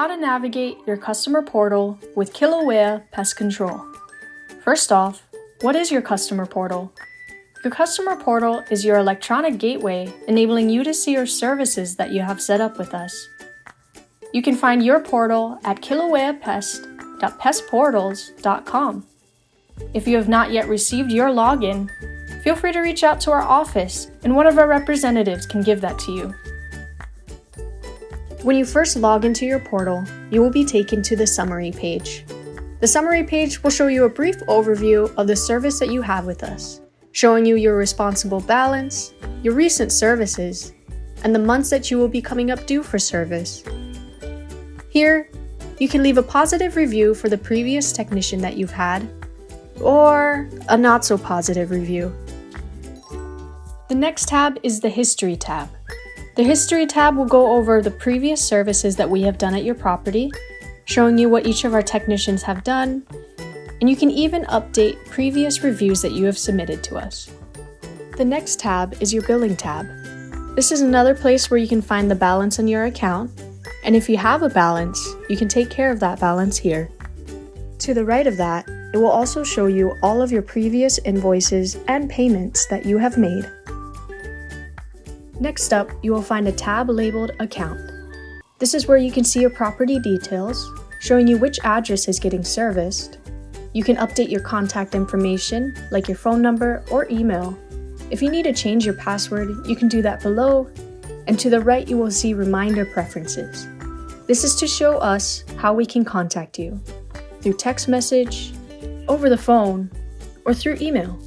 How to navigate your customer portal with Kilauea Pest Control. First off, what is your customer portal? Your customer portal is your electronic gateway enabling you to see your services that you have set up with us. You can find your portal at kilaueapest.pestportals.com. If you have not yet received your login, feel free to reach out to our office and one of our representatives can give that to you. When you first log into your portal, you will be taken to the summary page. The summary page will show you a brief overview of the service that you have with us, showing you your responsible balance, your recent services, and the months that you will be coming up due for service. Here, you can leave a positive review for the previous technician that you've had, or a not so positive review. The next tab is the History tab. The History tab will go over the previous services that we have done at your property, showing you what each of our technicians have done, and you can even update previous reviews that you have submitted to us. The next tab is your Billing tab. This is another place where you can find the balance on your account, and if you have a balance, you can take care of that balance here. To the right of that, it will also show you all of your previous invoices and payments that you have made. Next up, you will find a tab labeled Account. This is where you can see your property details, showing you which address is getting serviced. You can update your contact information, like your phone number or email. If you need to change your password, you can do that below, and to the right you will see Reminder Preferences. This is to show us how we can contact you, through text message, over the phone, or through email.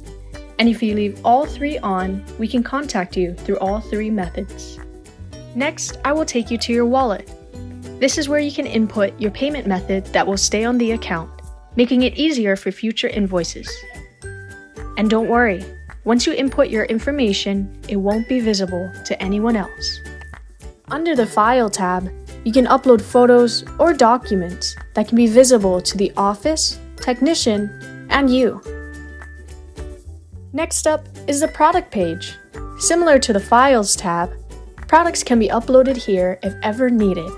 And if you leave all three on, we can contact you through all three methods. Next, I will take you to your wallet. This is where you can input your payment method that will stay on the account, making it easier for future invoices. And don't worry, once you input your information, it won't be visible to anyone else. Under the File tab, you can upload photos or documents that can be visible to the office, technician, and you. Next up is the Product page. Similar to the Files tab, products can be uploaded here if ever needed.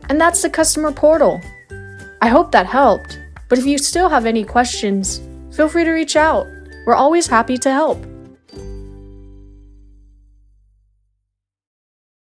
And that's the customer portal. I hope that helped, but if you still have any questions, feel free to reach out. We're always happy to help.